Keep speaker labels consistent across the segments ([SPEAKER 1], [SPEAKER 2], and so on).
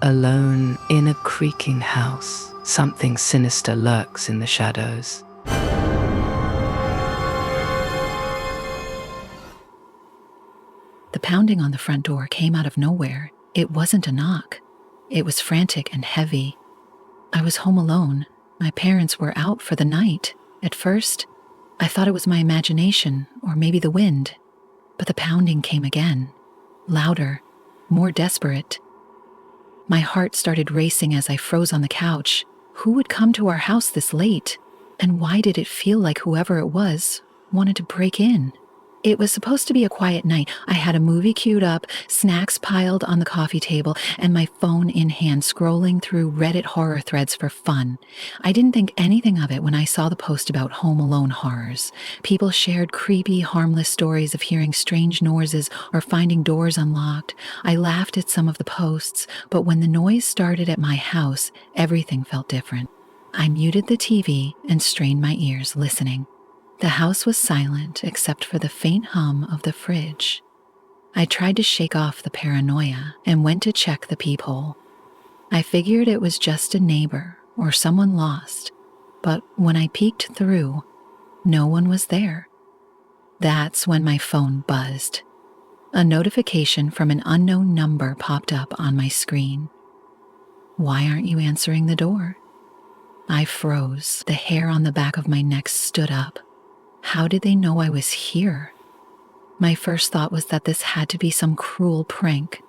[SPEAKER 1] Alone in a creaking house, something sinister lurks in the shadows.
[SPEAKER 2] The pounding on the front door came out of nowhere. It wasn't a knock. It was frantic and heavy. I was home alone. My parents were out for the night. At first, I thought it was my imagination or maybe the wind. But the pounding came again, louder, more desperate. My heart started racing as I froze on the couch. Who would come to our house this late? And why did it feel like whoever it was wanted to break in? It was supposed to be a quiet night. I had a movie queued up, snacks piled on the coffee table, and my phone in hand scrolling through Reddit horror threads for fun. I didn't think anything of it when I saw the post about Home Alone horrors. People shared creepy, harmless stories of hearing strange noises or finding doors unlocked. I laughed at some of the posts, but when the noise started at my house, everything felt different. I muted the TV and strained my ears, listening. The house was silent except for the faint hum of the fridge. I tried to shake off the paranoia and went to check the peephole. I figured it was just a neighbor or someone lost, but when I peeked through, no one was there. That's when my phone buzzed. A notification from an unknown number popped up on my screen. "Why aren't you answering the door?" I froze. The hair on the back of my neck stood up. How did they know I was here? My first thought was that this had to be some cruel prank.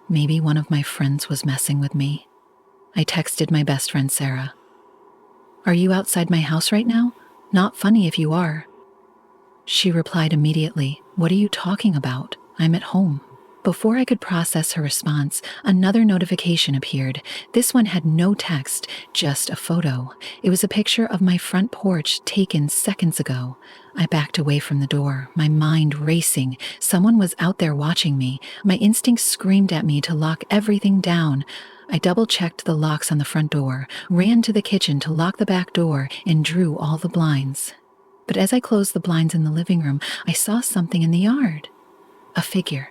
[SPEAKER 2] Maybe one of my friends was messing with me. I texted my best friend Sarah. "Are you outside my house right now? Not funny if you are." She replied immediately, "What are you talking about? I'm at home." Before I could process her response, another notification appeared. This one had no text, just a photo. It was a picture of my front porch taken seconds ago. I backed away from the door, my mind racing. Someone was out there watching me. My instincts screamed at me to lock everything down. I double-checked the locks on the front door, ran to the kitchen to lock the back door, and drew all the blinds. But as I closed the blinds in the living room, I saw something in the yard. A figure.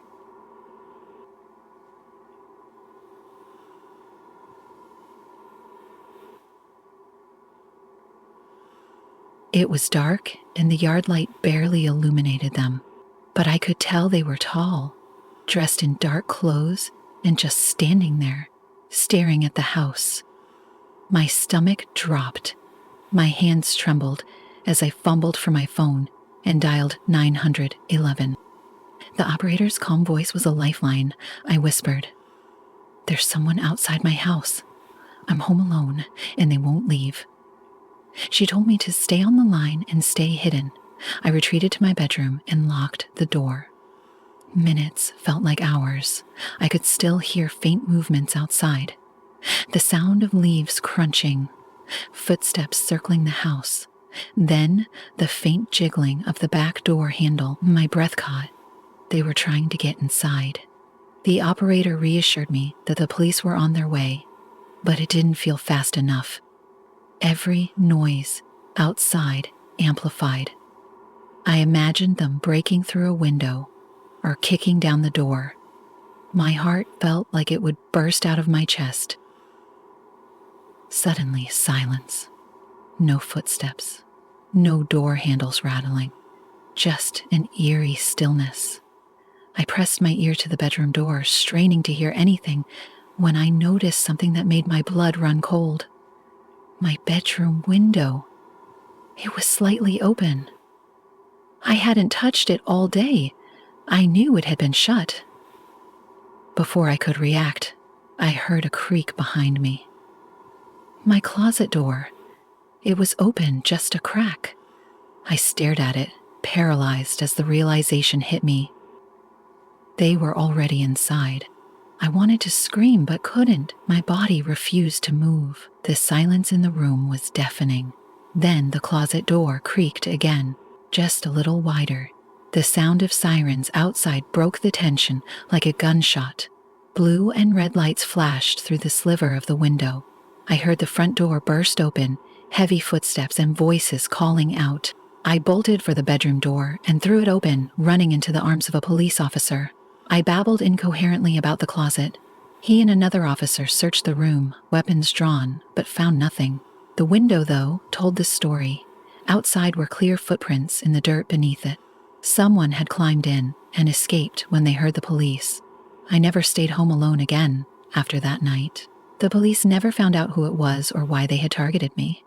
[SPEAKER 2] It was dark, and the yard light barely illuminated them, but I could tell they were tall, dressed in dark clothes, and just standing there, staring at the house. My stomach dropped. My hands trembled as I fumbled for my phone and dialed 911. The operator's calm voice was a lifeline. I whispered, "There's someone outside my house. I'm home alone, and they won't leave." She told me to stay on the line and stay hidden. I retreated to my bedroom and locked the door. Minutes felt like hours. I could still hear faint movements outside. The sound of leaves crunching, footsteps circling the house. Then the faint jiggling of the back door handle. My breath caught. They were trying to get inside. The operator reassured me that the police were on their way, but it didn't feel fast enough. Every noise outside amplified. I imagined them breaking through a window or kicking down the door. My heart felt like it would burst out of my chest. Suddenly, silence. No footsteps. No door handles rattling. Just an eerie stillness. I pressed my ear to the bedroom door, straining to hear anything, when I noticed something that made my blood run cold. My bedroom window. It was slightly open. I hadn't touched it all day. I knew it had been shut. Before I could react, I heard a creak behind me. My closet door. It was open, just a crack. I stared at it, paralyzed as the realization hit me. They were already inside. I wanted to scream but couldn't. My body refused to move. The silence in the room was deafening. Then the closet door creaked again, just a little wider. The sound of sirens outside broke the tension like a gunshot. Blue and red lights flashed through the sliver of the window. I heard the front door burst open, heavy footsteps and voices calling out. I bolted for the bedroom door and threw it open, running into the arms of a police officer. I babbled incoherently about the closet. He and another officer searched the room, weapons drawn, but found nothing. The window, though, told this story. Outside were clear footprints in the dirt beneath it. Someone had climbed in and escaped when they heard the police. I never stayed home alone again after that night. The police never found out who it was or why they had targeted me.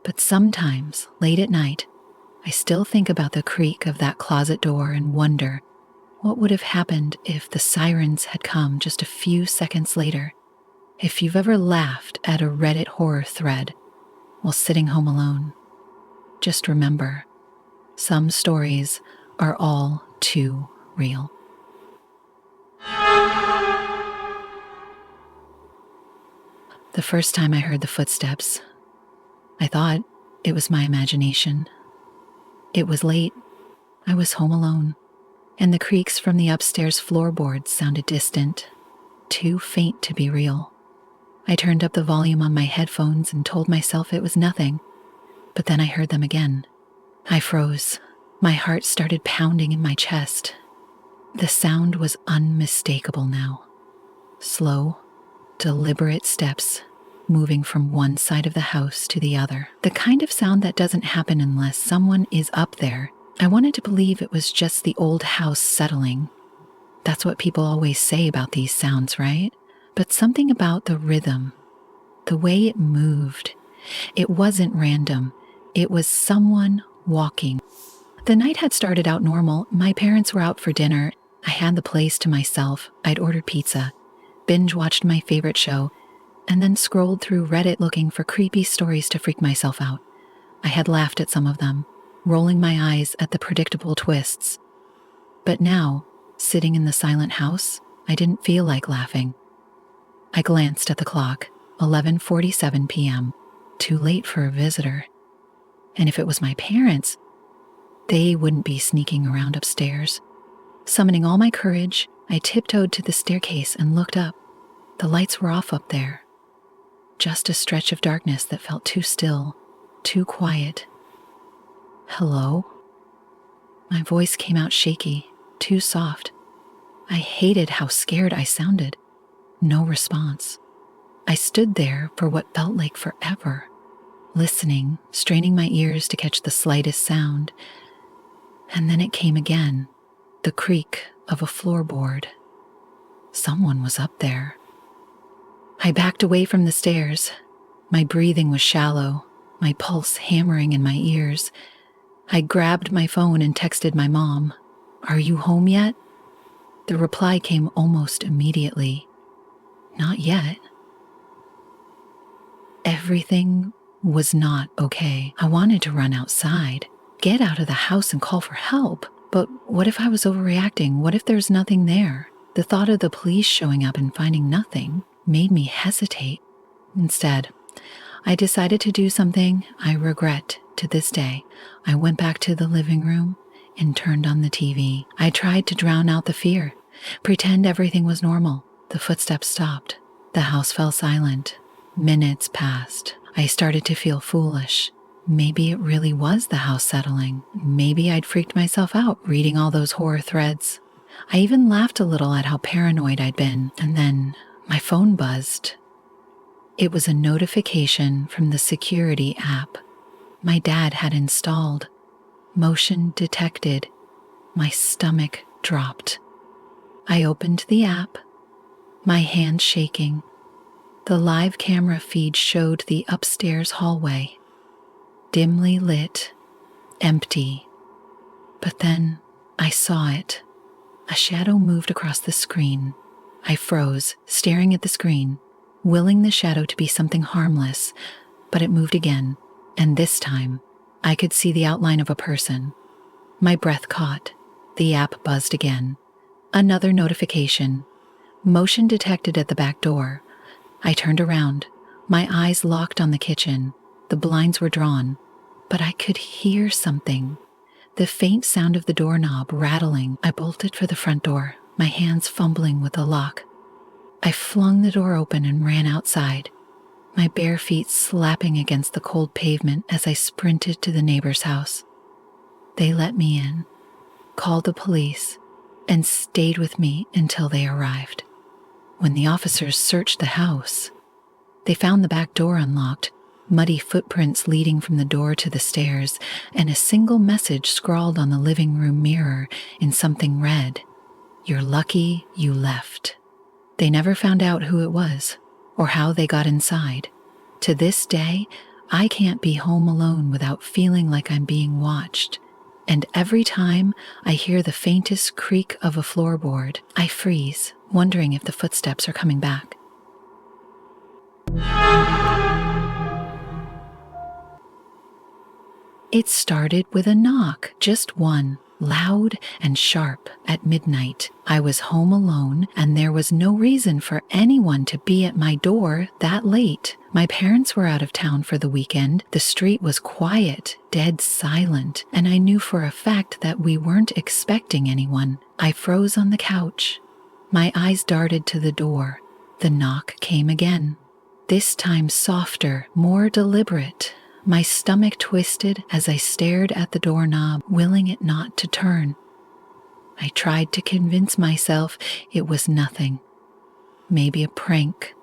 [SPEAKER 2] But sometimes, late at night, I still think about the creak of that closet door and wonder what would have happened if the sirens had come just a few seconds later. If you've ever laughed at a Reddit horror thread while sitting home alone, just remember, some stories are all too real. The first time I heard the footsteps, I thought it was my imagination. It was late. I was home alone, and the creaks from the upstairs floorboards sounded distant, too faint to be real. I turned up the volume on my headphones and told myself it was nothing, but then I heard them again. I froze. My heart started pounding in my chest. The sound was unmistakable now. Slow, deliberate steps moving from one side of the house to the other. The kind of sound that doesn't happen unless someone is up there. I wanted to believe it was just the old house settling. That's what people always say about these sounds, right? But something about the rhythm, the way it moved, it wasn't random. It was someone walking. The night had started out normal. My parents were out for dinner. I had the place to myself. I'd ordered pizza, binge-watched my favorite show, and then scrolled through Reddit looking for creepy stories to freak myself out. I had laughed at some of them, rolling my eyes at the predictable twists. But now, sitting in the silent house, I didn't feel like laughing. I glanced at the clock, 11:47 p.m., too late for a visitor. And if it was my parents, they wouldn't be sneaking around upstairs. Summoning all my courage, I tiptoed to the staircase and looked up. The lights were off up there. Just a stretch of darkness that felt too still, too quiet. Hello? My voice came out shaky, too soft. I hated how scared I sounded. No response. I stood there for what felt like forever, listening, straining my ears to catch the slightest sound. And then it came again, the creak of a floorboard. Someone was up there. I backed away from the stairs. My breathing was shallow, my pulse hammering in my ears. I grabbed my phone and texted my mom, "Are you home yet?" The reply came almost immediately. Not yet. Everything was not okay. I wanted to run outside, get out of the house and call for help. But what if I was overreacting? What if there's nothing there? The thought of the police showing up and finding nothing made me hesitate. Instead, I decided to do something I regret to this day. I went back to the living room and turned on the TV. I tried to drown out the fear, pretend everything was normal. The footsteps stopped. The house fell silent. Minutes passed. I started to feel foolish. Maybe it really was the house settling. Maybe I'd freaked myself out reading all those horror threads. I even laughed a little at how paranoid I'd been, and then my phone buzzed. It was a notification from the security app my dad had installed. Motion detected. My stomach dropped. I opened the app, my hand shaking. The live camera feed showed the upstairs hallway, dimly lit, empty. But then I saw it. A shadow moved across the screen. I froze, staring at the screen, willing the shadow to be something harmless, but it moved again, and this time, I could see the outline of a person. My breath caught. The app buzzed again. Another notification. Motion detected at the back door. I turned around. My eyes locked on the kitchen. The blinds were drawn, but I could hear something. The faint sound of the doorknob rattling. I bolted for the front door, my hands fumbling with the lock. I flung the door open and ran outside, my bare feet slapping against the cold pavement as I sprinted to the neighbor's house. They let me in, called the police, and stayed with me until they arrived. When the officers searched the house, they found the back door unlocked, muddy footprints leading from the door to the stairs, and a single message scrawled on the living room mirror in something red. "You're lucky you left." They never found out who it was or how they got inside. To this day, I can't be home alone without feeling like I'm being watched. And every time I hear the faintest creak of a floorboard, I freeze, wondering if the footsteps are coming back. It started with a knock, just one, loud and sharp, at midnight. I was home alone, and there was no reason for anyone to be at my door that late. My parents were out of town for the weekend. The street was quiet, dead silent, and I knew for a fact that we weren't expecting anyone. I froze on the couch. My eyes darted to the door. The knock came again. This time softer, more deliberate. My stomach twisted as I stared at the doorknob, willing it not to turn. I tried to convince myself it was nothing. Maybe a prank.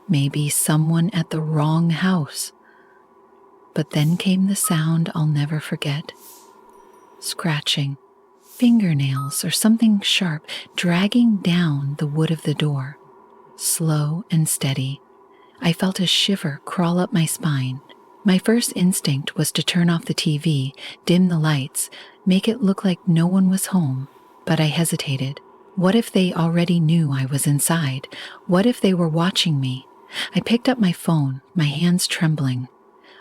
[SPEAKER 2] Maybe someone at the wrong house. But then came the sound I'll never forget. Scratching, fingernails or something sharp dragging down the wood of the door. Slow and steady. I felt a shiver crawl up my spine. My first instinct was to turn off the TV, dim the lights, make it look like no one was home. But I hesitated. What if they already knew I was inside? What if they were watching me? I picked up my phone, my hands trembling.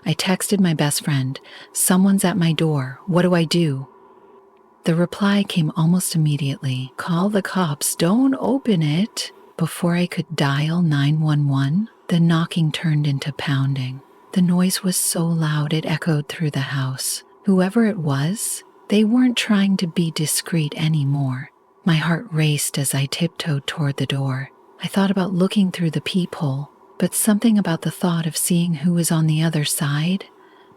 [SPEAKER 2] I texted my best friend, "Someone's at my door. What do I do?" The reply came almost immediately. "Call the cops. Don't open it." Before I could dial 911, the knocking turned into pounding. The noise was so loud it echoed through the house. Whoever it was, they weren't trying to be discreet anymore. My heart raced as I tiptoed toward the door. I thought about looking through the peephole, but something about the thought of seeing who was on the other side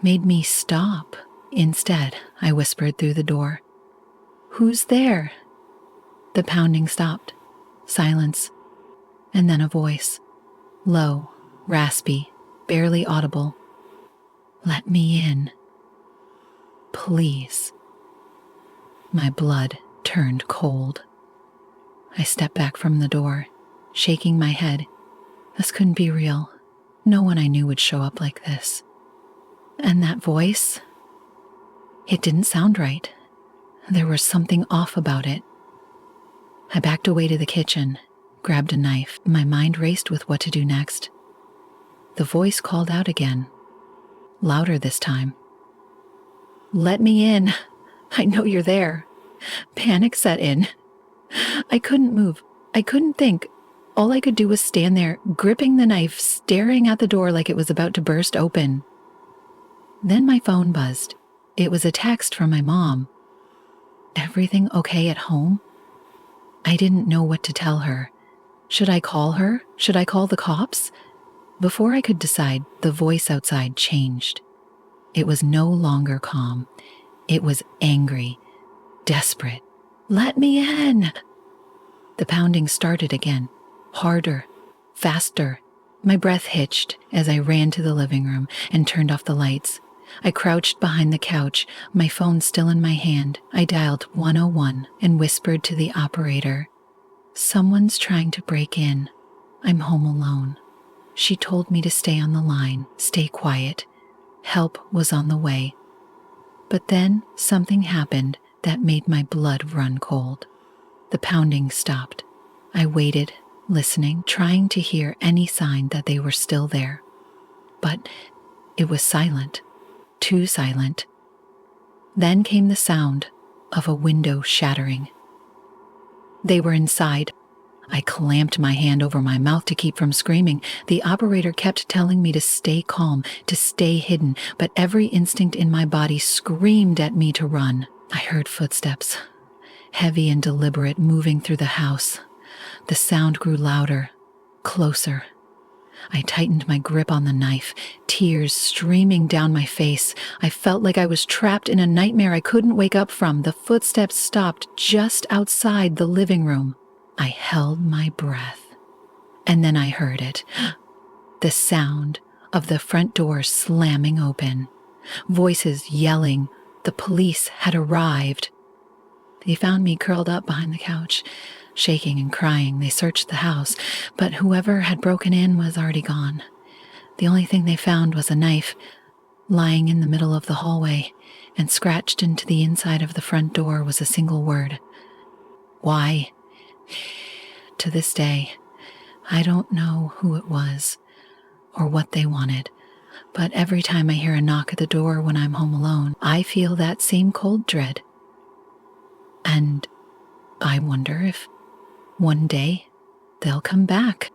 [SPEAKER 2] made me stop. Instead, I whispered through the door, "Who's there?" The pounding stopped. Silence. And then a voice. Low, raspy, barely audible. "Let me in. Please." My blood turned cold. I stepped back from the door, shaking my head. This couldn't be real. No one I knew would show up like this. And that voice? It didn't sound right. There was something off about it. I backed away to the kitchen, grabbed a knife. My mind raced with what to do next. The voice called out again, louder this time. "Let me in. I know you're there." Panic set in. I couldn't move. I couldn't think. All I could do was stand there, gripping the knife, staring at the door like it was about to burst open. Then my phone buzzed. It was a text from my mom. "Everything okay at home?" I didn't know what to tell her. Should I call her? Should I call the cops? Before I could decide, the voice outside changed. It was no longer calm. It was angry, desperate. "Let me in!" The pounding started again, harder, faster. My breath hitched as I ran to the living room and turned off the lights. I crouched behind the couch, my phone still in my hand. I dialed 101 and whispered to the operator, "Someone's trying to break in. I'm home alone." She told me to stay on the line, stay quiet. Help was on the way. But then something happened that made my blood run cold. The pounding stopped. I waited, listening, trying to hear any sign that they were still there. But it was silent, too silent. Then came the sound of a window shattering. They were inside. I clamped my hand over my mouth to keep from screaming. The operator kept telling me to stay calm, to stay hidden, but every instinct in my body screamed at me to run. I heard footsteps, heavy and deliberate, moving through the house. The sound grew louder, closer. I tightened my grip on the knife, tears streaming down my face. I felt like I was trapped in a nightmare I couldn't wake up from. The footsteps stopped just outside the living room. I held my breath. And then I heard it, the sound of the front door slamming open, voices yelling. The police had arrived. They found me curled up behind the couch, shaking and crying. They searched the house, but whoever had broken in was already gone. The only thing they found was a knife lying in the middle of the hallway, and scratched into the inside of the front door was a single word: why? To this day, I don't know who it was or what they wanted, but every time I hear a knock at the door when I'm home alone, I feel that same cold dread. And I wonder if one day they'll come back.